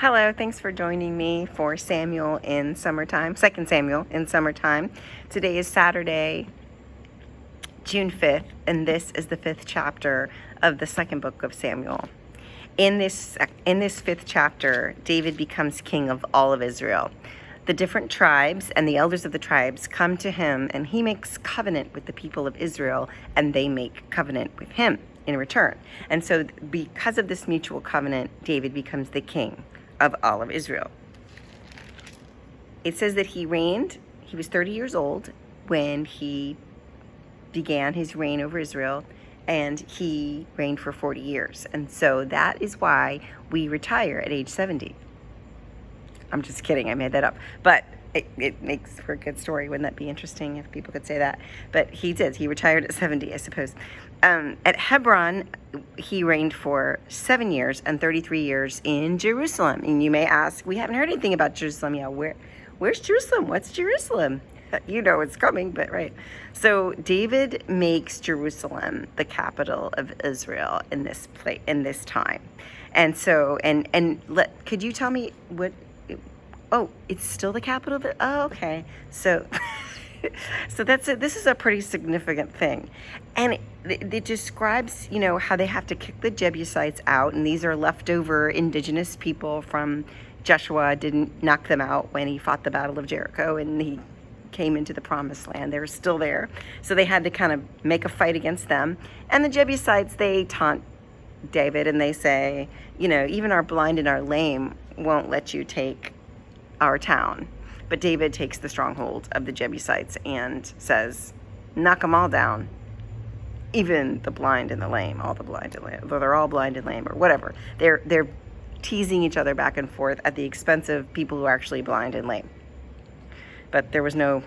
Hello, thanks for joining me for Samuel in Summertime, 2 Samuel in Summertime. Today is Saturday, June 5th, and this is the 5th chapter of the second book of Samuel. In this 5th chapter, David becomes king of all of Israel. The different tribes and the elders of the tribes come to him, and he makes covenant with the people of Israel, and they make covenant with him in return. And so because of this mutual covenant, David becomes the king of all of Israel. It says that he reigned, he was 30 years old when he began his reign over Israel, and he reigned for 40 years. And so that is why we retire at age 70. I'm just kidding, I made that up. But it makes for a good story. Wouldn't that be interesting if people could say that? But he did. He retired at 70, I suppose. At Hebron, he reigned for 7 years and 33 years in Jerusalem. And you may ask, we haven't heard anything about Jerusalem yet. Where's Jerusalem? What's Jerusalem? You know it's coming, but right. So David makes Jerusalem the capital of Israel in this time. And so, could you tell me what? Oh, it's still the capital of it? Oh, okay. So that's it. This is a pretty significant thing. And it describes, how they have to kick the Jebusites out. And these are leftover indigenous people from Joshua. Didn't knock them out when he fought the Battle of Jericho and he came into the promised land. They were still there. So they had to kind of make a fight against them. And the Jebusites, they taunt David and they say, even our blind and our lame won't let you take our town. But David takes the stronghold of the Jebusites and says, knock them all down, even the blind and the lame, all the blind and lame, though they're all blind and lame or whatever. They're teasing each other back and forth at the expense of people who are actually blind and lame. But there was no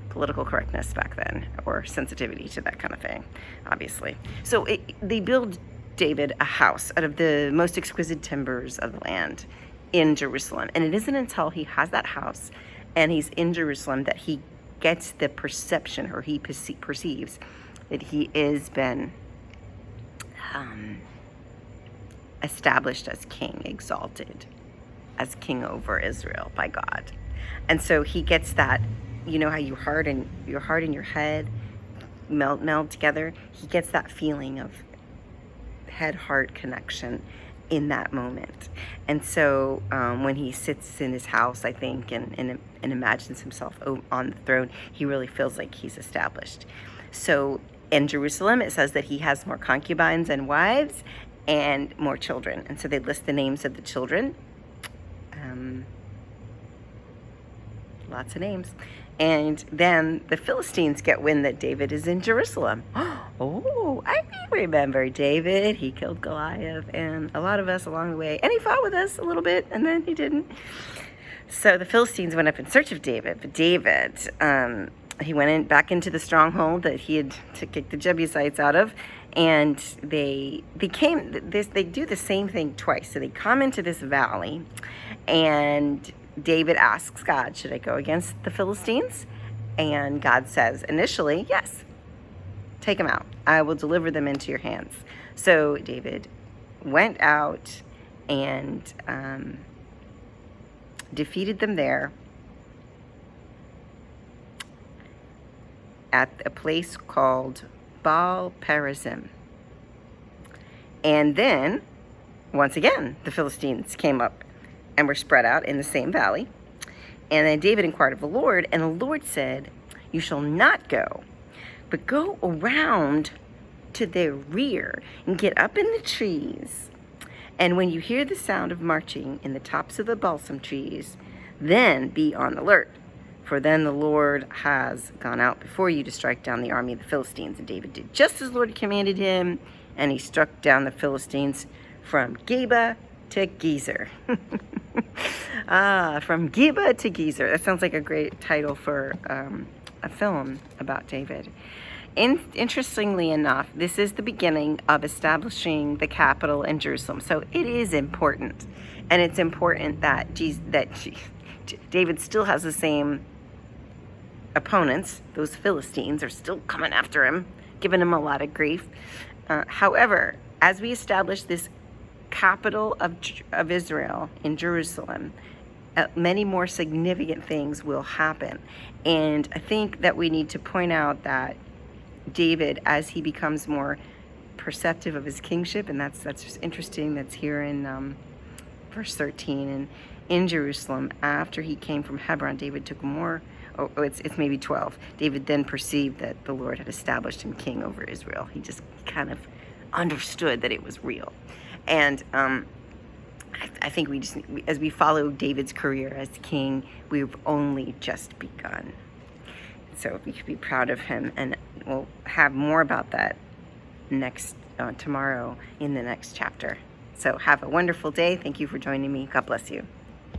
political correctness back then or sensitivity to that kind of thing, obviously. So they build David a house out of the most exquisite timbers of the land in Jerusalem. And it isn't until he has that house and he's in Jerusalem that he gets the perception, or he perceives that he is been established as king, exalted as king over Israel by God. And so he gets that, how your heart and your head meld together. He gets that feeling of head-heart connection in that moment. And so when he sits in his house, I think, and imagines himself on the throne, he really feels like he's established. So in Jerusalem, it says that he has more concubines and wives and more children. And so they list the names of the children. Lots of names. And then the Philistines get wind that David is in Jerusalem. Oh, I remember David. He killed Goliath and a lot of us along the way. And he fought with us a little bit, and then he didn't. So the Philistines went up in search of David. But David, he went back into the stronghold that he had to kick the Jebusites out of. And they do the same thing twice. So they come into this valley, and David asks God, should I go against the Philistines? And God says initially, yes, take them out. I will deliver them into your hands. So David went out and defeated them there at a place called Balbarism. And then, once again, the Philistines came up and were spread out in the same valley. And then David inquired of the Lord, and the Lord said, you shall not go, but go around to their rear and get up in the trees. And when you hear the sound of marching in the tops of the balsam trees, then be on alert. For then the Lord has gone out before you to strike down the army of the Philistines. And David did just as the Lord commanded him, and he struck down the Philistines from Geba to Gezer. From Geba to Gezer. That sounds like a great title for a film about David. Interestingly enough, this is the beginning of establishing the capital in Jerusalem. So it is important. And it's important that David still has the same opponents. Those Philistines are still coming after him, giving him a lot of grief. However, as we establish this capital of Israel in Jerusalem, many more significant things will happen. And I think that we need to point out that David, as he becomes more perceptive of his kingship, and that's just interesting, that's here in verse 13, and in Jerusalem, after he came from Hebron, David took more, it's maybe 12. David then perceived that the Lord had established him king over Israel. He just kind of understood that it was real. And I think as we follow David's career as king, we've only just begun. So we should be proud of him, and we'll have more about that tomorrow in the next chapter. So have a wonderful day. Thank you for joining me. God bless you.